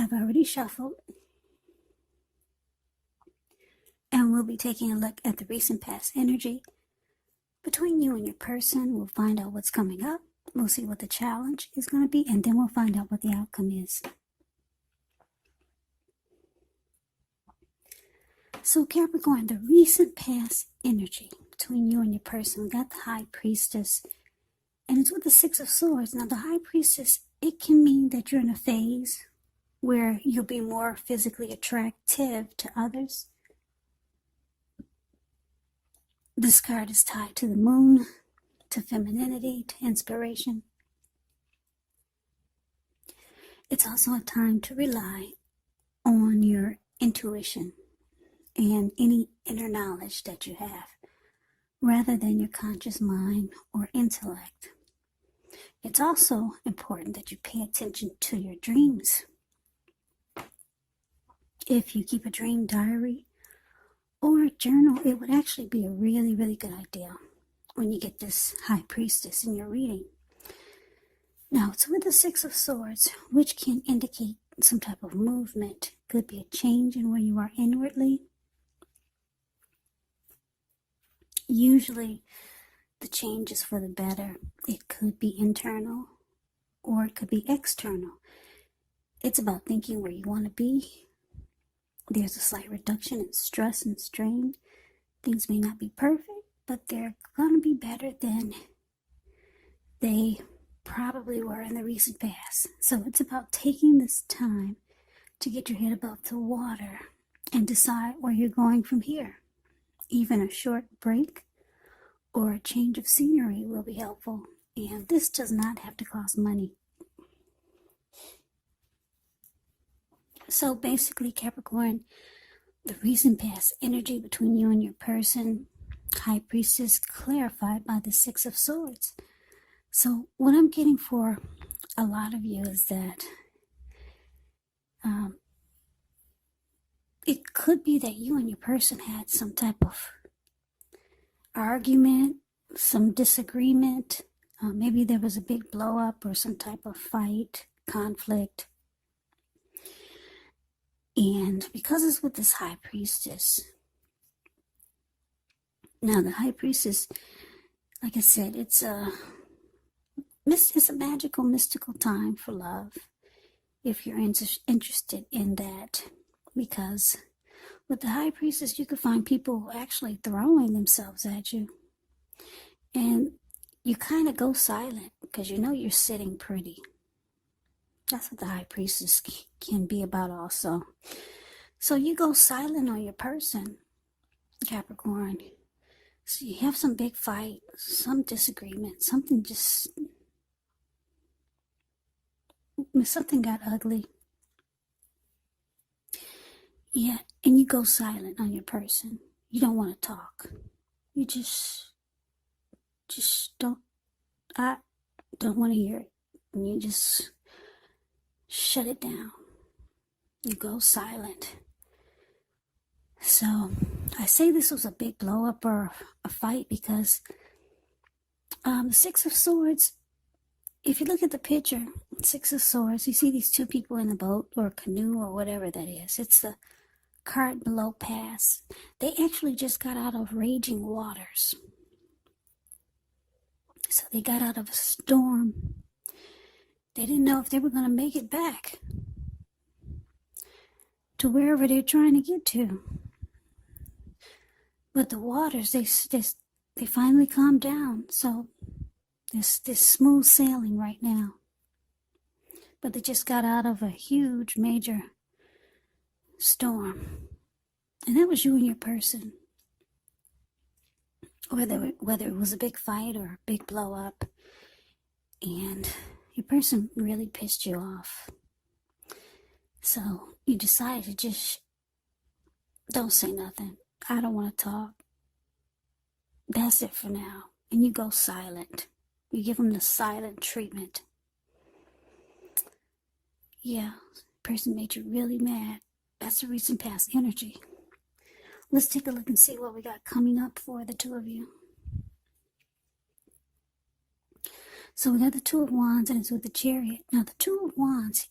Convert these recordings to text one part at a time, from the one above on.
I've already shuffled, and we'll be taking a look at the recent past energy between you and your person. We'll find out what's coming up. We'll see what the challenge is going to be, and then we'll find out what the outcome is. So Capricorn, the recent past energy between you and your person, we got the High Priestess, and it's with the Six of Swords. Now the High Priestess, it can mean that you're in a phase where you'll be more physically attractive to others. This card is tied to the moon, to femininity, to inspiration. It's also a time to rely on your intuition and any inner knowledge that you have, rather than your conscious mind or intellect. It's also important that you pay attention to your dreams. If you keep a dream diary or a journal, it would actually be a really, really good idea when you get this High Priestess in your reading. Now, it's with the Six of Swords, which can indicate some type of movement. Could be a change in where you are inwardly. Usually, the change is for the better. It could be internal or it could be external. It's about thinking where you want to be. There's a slight reduction in stress and strain. Things may not be perfect, but they're going to be better than they probably were in the recent past. So it's about taking this time to get your head above the water and decide where you're going from here. Even a short break or a change of scenery will be helpful. And this does not have to cost money. So basically, Capricorn, the recent past energy between you and your person, High Priestess, clarified by the Six of Swords. So what I'm getting for a lot of you is that it could be that you and your person had some type of argument, some disagreement. Maybe there was a big blow up or some type of fight, conflict. And because it's with this High Priestess, now the High Priestess, like I said, it's a magical, mystical time for love, if you're interested in that. Because with the High Priestess, you could find people actually throwing themselves at you. And you kind of go silent because you know you're sitting pretty. That's what the High Priestess can be about also. So you go silent on your person, Capricorn. So you have some big fight, some disagreement, something got ugly. Yeah, and you go silent on your person. You don't want to talk. You just I don't want to hear it. And you just shut it down. You go silent. So I say this was a big blow up or a fight because the Six of Swords, if you look at the picture, Six of Swords, you see these two people in a boat or a canoe or whatever that is. It's the card below pass. They actually just got out of raging waters. So they got out of a storm. They didn't know if they were going to make it back to wherever they're trying to get to. But the waters, they finally calmed down. So there's smooth sailing right now. But they just got out of a huge, major storm. And that was you and your person. Whether it was a big fight or a big blow up. And your person really pissed you off. So you decided to just don't say nothing. I don't want to talk. That's it for now. And you go silent. You give them the silent treatment. Yeah, the person made you really mad. That's the recent past energy. Let's take a look and see what we got coming up for the two of you. So we got the Two of Wands and it's with the Chariot. Now the Two of Wands,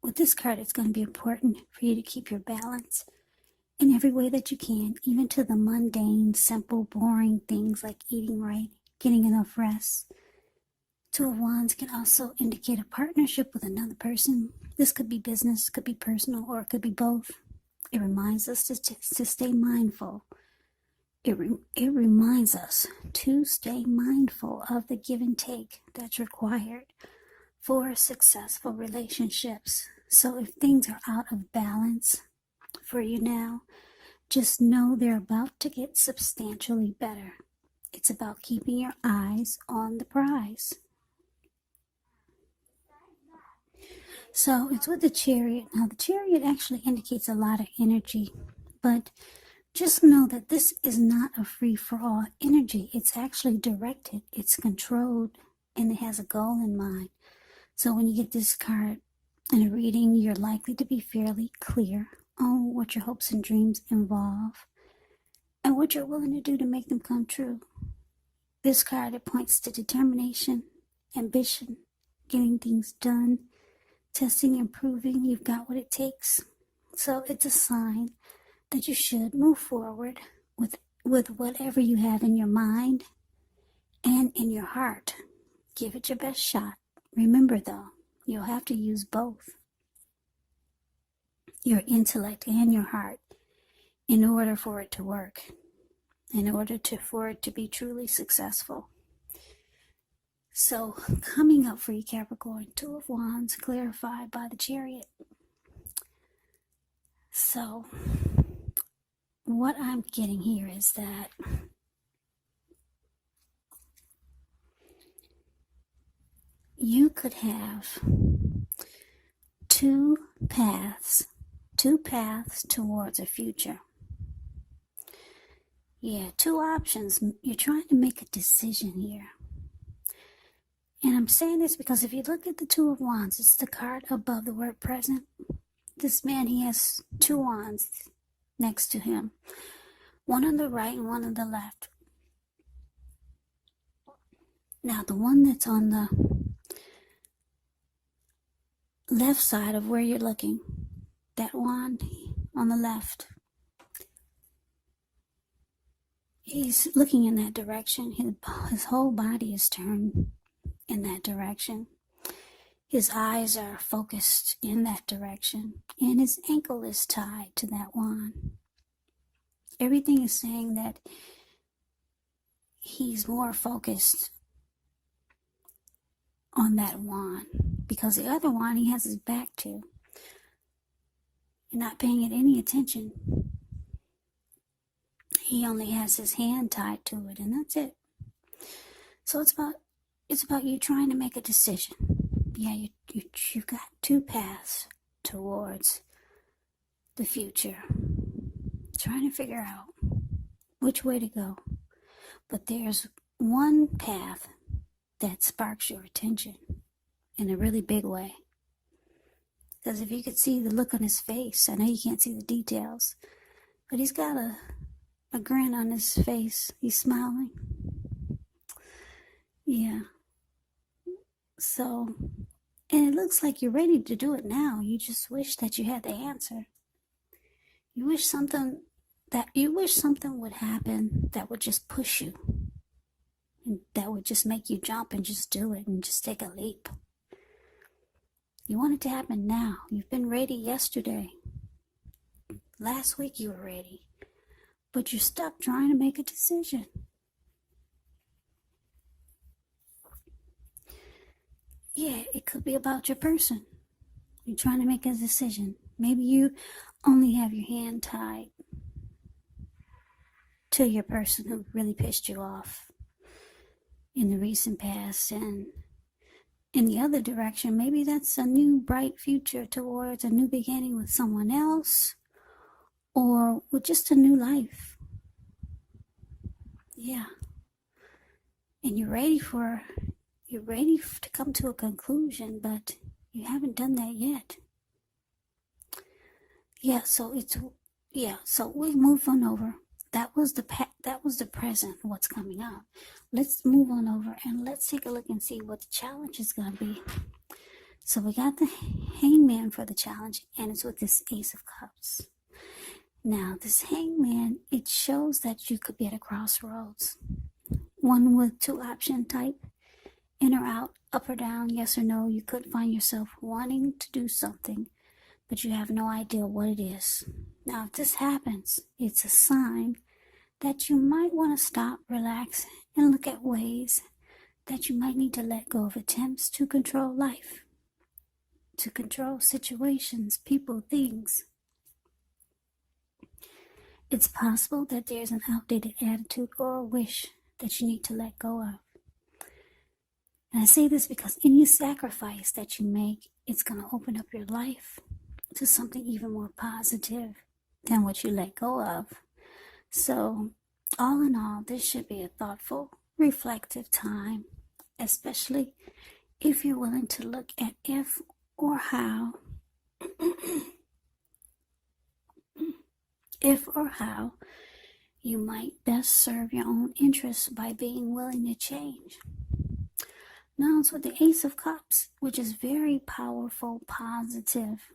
with this card, it's going to be important for you to keep your balance in every way that you can, even to the mundane, simple, boring things like eating right, getting enough rest. Two of Wands can also indicate a partnership with another person. This could be business, could be personal, or it could be both. It reminds us to stay mindful. It reminds us to stay mindful of the give and take that's required for successful relationships. So if things are out of balance for you now, just know they're about to get substantially better. It's about keeping your eyes on the prize. So it's with the Chariot. Now the Chariot actually indicates a lot of energy, but just know that this is not a free-for-all energy. It's actually directed, it's controlled, and it has a goal in mind. So when you get this card in a reading, you're likely to be fairly clear on what your hopes and dreams involve and what you're willing to do to make them come true. This card, it points to determination, ambition, getting things done, testing and proving you've got what it takes. So it's a sign that you should move forward with whatever you have in your mind and in your heart. Give it your best shot. Remember though, you'll have to use both your intellect and your heart in order for it to work, for it to be truly successful. So coming up for you, Capricorn, Two of Wands clarified by the Chariot. So what I'm getting here is that you could have two paths towards a future. Yeah, two options. You're trying to make a decision here. And I'm saying this because if you look at the Two of Wands, it's the card above the word present. This man, he has two wands next to him. One on the right and one on the left. Now, the one that's on the left side of where you're looking, that wand on the left, he's looking in that direction. His whole body is turned in that direction. His eyes are focused in that direction, and his ankle is tied to that wand. Everything is saying that he's more focused on that wand, because the other wand he has his back to. You're not paying it any attention. He only has his hand tied to it, and that's it. So it's about you trying to make a decision. Yeah, you've got two paths towards the future. Trying to figure out which way to go. But there's one path that sparks your attention in a really big way. Because if you could see the look on his face, I know you can't see the details, but he's got a grin on his face. He's smiling. Yeah. So, and it looks like you're ready to do it now. You just wish that you had the answer. You wish something would happen that would just push you, and that would just make you jump and just do it and just take a leap. You want it to happen now. You've been ready yesterday. Last week you were ready, but you're stuck trying to make a decision. Yeah, it could be about your person. You're trying to make a decision. Maybe you only have your hand tied to your person who really pissed you off in the recent past, and in the other direction, maybe that's a new bright future towards a new beginning with someone else, or with just a new life. Yeah. And you're ready to come to a conclusion, but you haven't done that yet. Yeah, so we move on over. That was the present, what's coming up. Let's move on over and let's take a look and see what the challenge is going to be. So we got the hangman for the challenge, and it's with this ace of cups. Now, this hangman, it shows that you could be at a crossroads. One with two option type, in or out, up or down, yes or no. You could find yourself wanting to do something, but you have no idea what it is. Now, if this happens, it's a sign that you might want to stop, relax, and look at ways that you might need to let go of attempts to control life, to control situations, people, things. It's possible that there's an outdated attitude or a wish that you need to let go of. And I say this because any sacrifice that you make, it's going to open up your life to something even more positive than what you let go of. So, all in all, this should be a thoughtful, reflective time, especially if you're willing to look at if or how you might best serve your own interests by being willing to change. Now it's with the Ace of Cups, which is very powerful, positive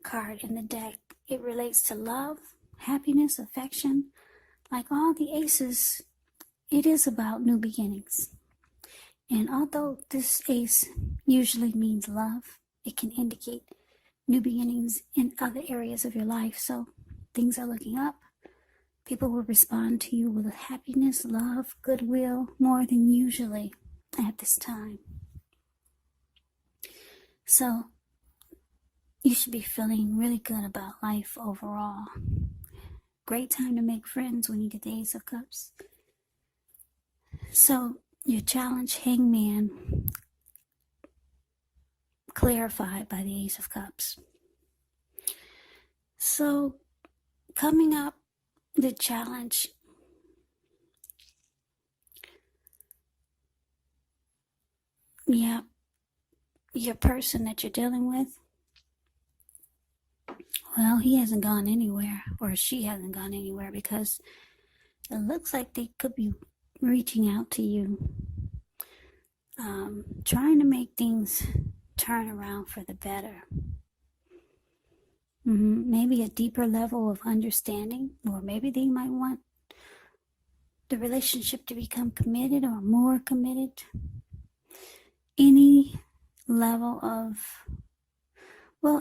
card in the deck. It relates to love, happiness, affection. Like all the aces, it is about new beginnings. And although this ace usually means love, it can indicate new beginnings in other areas of your life. So things are looking up. People will respond to you with happiness, love, goodwill, more than usually at this time. So you should be feeling really good about life overall. Great time to make friends when you get the Ace of Cups. So your challenge, hangman, clarified by the Ace of Cups. So coming up, the challenge, your person that you're dealing with, well, he hasn't gone anywhere, or she hasn't gone anywhere, because it looks like they could be reaching out to you, trying to make things turn around for the better. Maybe a deeper level of understanding, or maybe they might want the relationship to become committed or more committed. Any level of,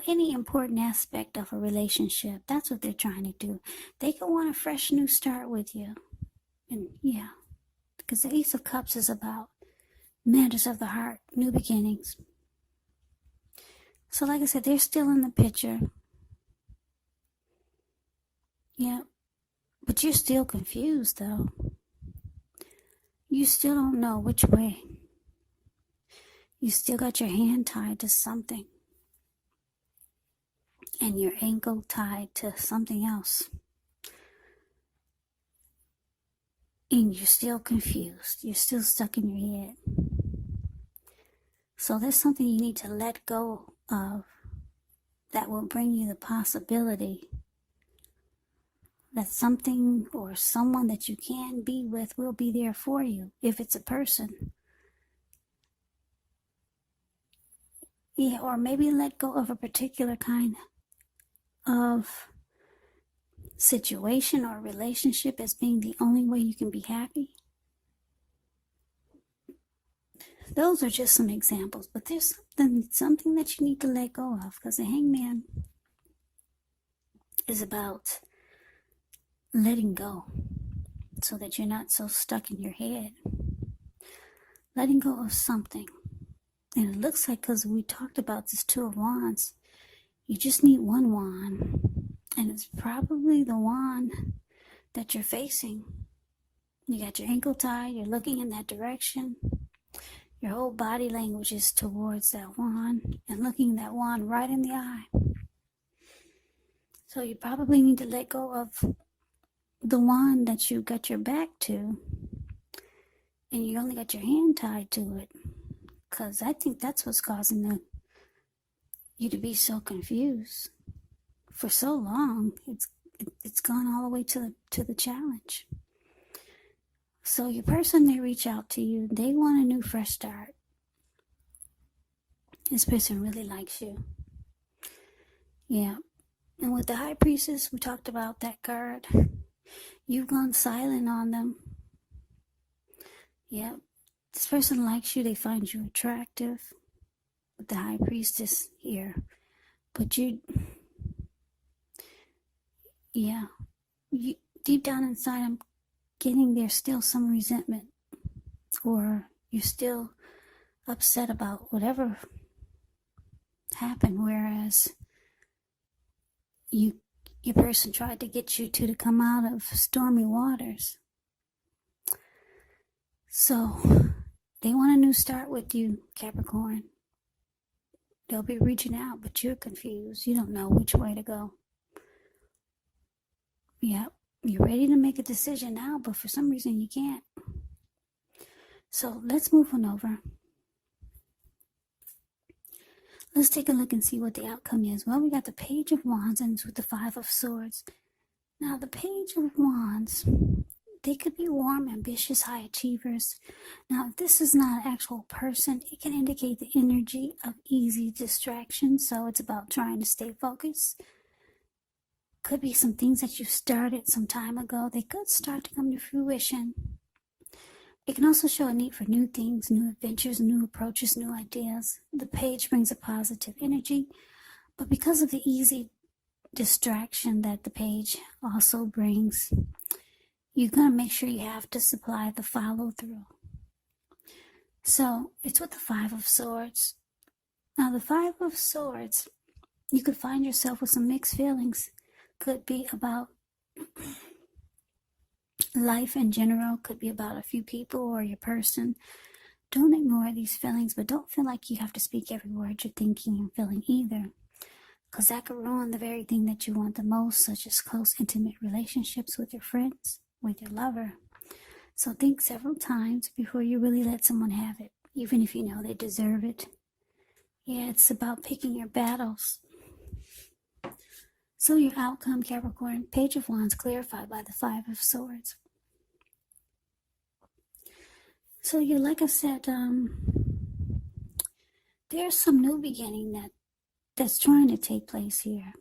any important aspect of a relationship, that's what they're trying to do. They could want a fresh new start with you. And because the Ace of Cups is about matters of the heart, new beginnings. So like I said, they're still in the picture. But you're still confused though. You still don't know which way. You still got your hand tied to something, and your ankle tied to something else. And you're still confused. You're still stuck in your head. So there's something you need to let go of that will bring you the possibility that something or someone that you can be with will be there for you, if it's a person. Or maybe let go of a particular kind of situation or relationship as being the only way you can be happy. Those are just some examples, but there's something that you need to let go of, because the hangman is about letting go so that you're not so stuck in your head. Letting go of something. And it looks like, because we talked about this Two of Wands, you just need one wand. And it's probably the wand that you're facing. You got your ankle tied, you're looking in that direction. Your whole body language is towards that wand and looking that wand right in the eye. So you probably need to let go of the wand that you got your back to, and you only got your hand tied to it, because I think that's what's causing you to be so confused for so long. It's gone all the way to the challenge. So your person, they reach out to you, they want a new fresh start. This person really likes you. Yeah. And with the High Priestess, we talked about that card. You've gone silent on them. Yeah. This person likes you. They find you attractive. With the High Priestess here. But you, deep down inside, I'm getting there's still some resentment. Or you're still upset about whatever happened, whereas your person tried to get you to come out of stormy waters. So they want a new start with you, Capricorn. They'll be reaching out, but you're confused. You don't know which way to go. Yeah, you're ready to make a decision now, but for some reason you can't. So let's move on over. Let's take a look and see what the outcome is. Well, we got the Page of Wands and it's with the Five of Swords. Now, the Page of Wands, they could be warm, ambitious, high achievers. Now, if this is not an actual person, it can indicate the energy of easy distraction. So it's about trying to stay focused. Could be some things that you started some time ago. They could start to come to fruition. It can also show a need for new things, new adventures, new approaches, new ideas. The Page brings a positive energy, but because of the easy distraction that the Page also brings, you're going to make sure you have to supply the follow through. So it's with the Five of Swords. Now the Five of Swords, you could find yourself with some mixed feelings. Could be about life in general, could be about a few people or your person. Don't ignore these feelings, but don't feel like you have to speak every word you're thinking and feeling either, because that could ruin the very thing that you want the most, such as close, intimate relationships with your friends, with your lover. So think several times before you really let someone have it, even if you know they deserve it. Yeah, it's about picking your battles. So your outcome, Capricorn, Page of Wands clarified by the Five of Swords. So you, like I said, there's some new beginning that's trying to take place here.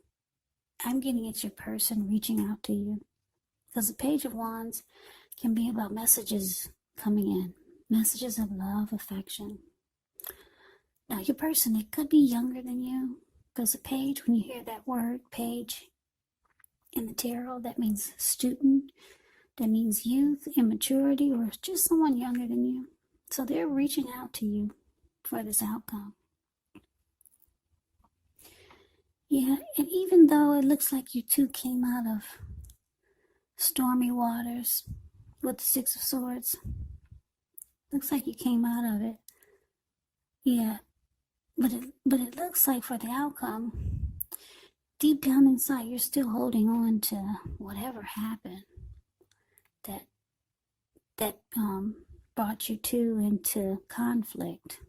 I'm getting it's your person reaching out to you, because the Page of Wands can be about messages coming in, messages of love, affection. Now your person, it could be younger than you, because the Page, when you hear that word Page in the tarot, that means student, that means youth, immaturity, or just someone younger than you. So they're reaching out to you for this outcome. Yeah, and even though it looks like you two came out of stormy waters with the Six of Swords, looks like you came out of it. Yeah, but it looks like for the outcome, deep down inside, you're still holding on to whatever happened that brought you two into conflict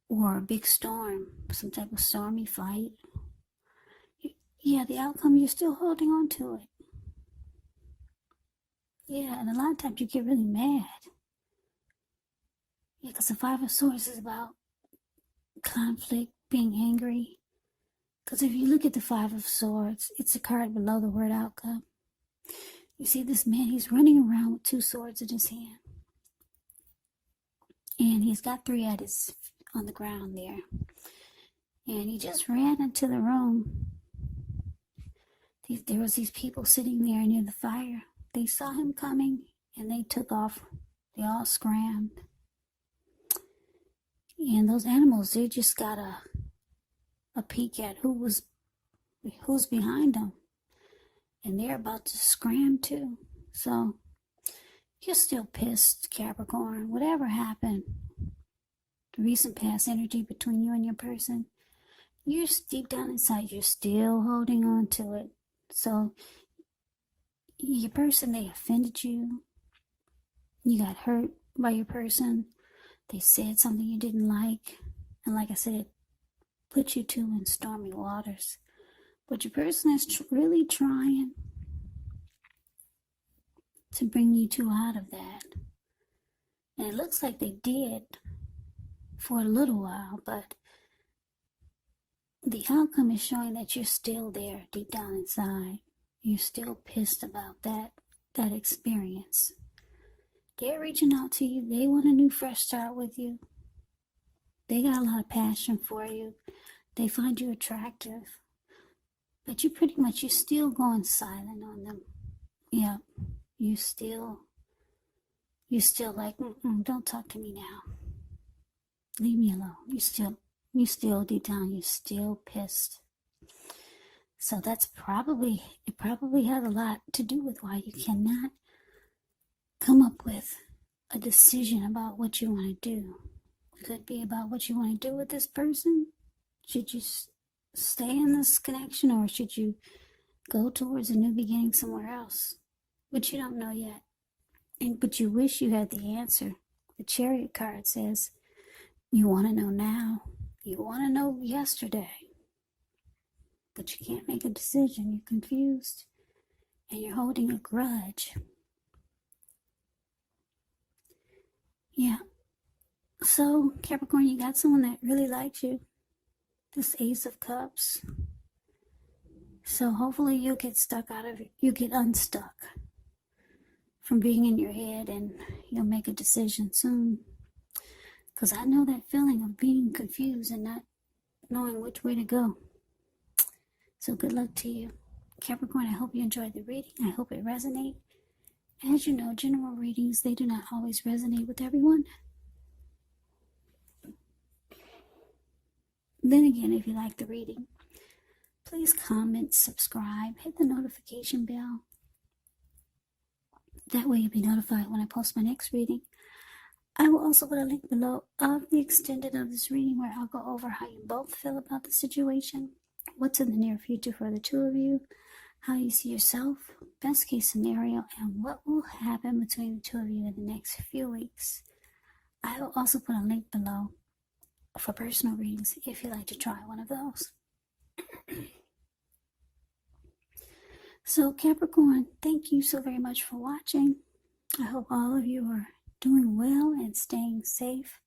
or a big storm, some type of stormy fight. Yeah, the outcome, you're still holding on to it. Yeah, and a lot of times you get really mad. Yeah, because the Five of Swords is about conflict, being angry. Because if you look at the Five of Swords, it's a card below the word outcome. You see this man, he's running around with two swords in his hand. And he's got three at his on the ground there. And he just ran into the room. There was these people sitting there near the fire. They saw him coming and they took off. They all scrammed. And those animals, they just got a peek at who's behind them. And they're about to scram too. So you're still pissed, Capricorn. Whatever happened, the recent past energy between you and your person, you're deep down inside, you're still holding on to it. So your person, they offended you. You got hurt by your person. They said something you didn't like. And like I said, it put you two in stormy waters. But your person is really trying to bring you two out of that. And it looks like they did for a little while, but the outcome is showing that you're still there deep down inside. You're still pissed about that experience. They're reaching out to you. They want a new fresh start with you. They got a lot of passion for you. They find you attractive. But you're still going silent on them. Yeah, you still like, don't talk to me now. Leave me alone. You still deep down, you're still pissed. So it probably has a lot to do with why you cannot come up with a decision about what you want to do. It could be about what you want to do with this person. Should you stay in this connection, or should you go towards a new beginning somewhere else? But you don't know yet. But you wish you had the answer. The Chariot card says, you want to know now. You want to know yesterday. But you can't make a decision. You're confused. And you're holding a grudge. Yeah. So, Capricorn, you got someone that really likes you. This Ace of Cups. So hopefully you get unstuck from being in your head, and you'll make a decision soon. Because I know that feeling of being confused and not knowing which way to go. So good luck to you. Capricorn, I hope you enjoyed the reading. I hope it resonates. As you know, general readings, they do not always resonate with everyone. Then again, if you like the reading, please comment, subscribe, hit the notification bell. That way you'll be notified when I post my next reading. I will also put a link below of the extended of this reading, where I'll go over how you both feel about the situation, what's in the near future for the two of you, how you see yourself, best case scenario, and what will happen between the two of you in the next few weeks. I will also put a link below for personal readings if you'd like to try one of those. So Capricorn, thank you so very much for watching. I hope all of you are doing well and staying safe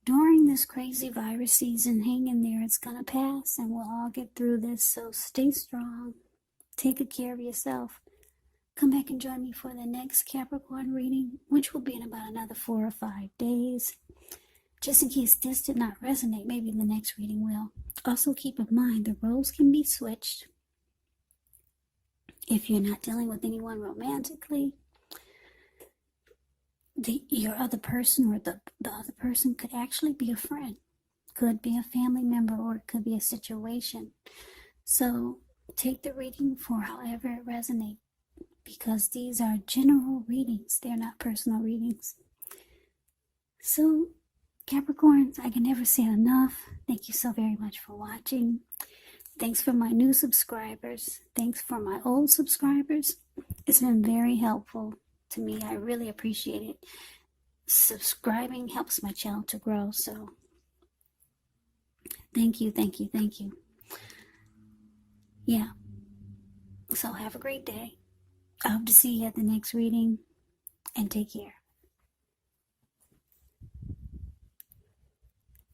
during this crazy virus season. Hang in there, it's gonna pass and we'll all get through this. So stay strong, take good care of yourself. Come back and join me for the next Capricorn reading, which will be in about another 4 or 5 days. Just in case this did not resonate, maybe the next reading will. Also keep in mind, the roles can be switched. If you're not dealing with anyone romantically, your other person, or the other person could actually be a friend, could be a family member, or it could be a situation. So take the reading for however it resonates, because these are general readings, they're not personal readings. So Capricorns, I can never say enough. Thank you so very much for watching. Thanks for my new subscribers. Thanks for my old subscribers. It's been very helpful to me. I really appreciate it. Subscribing helps my channel to grow. So thank you, thank you, thank you. Yeah. So have a great day. I hope to see you at the next reading, and take care.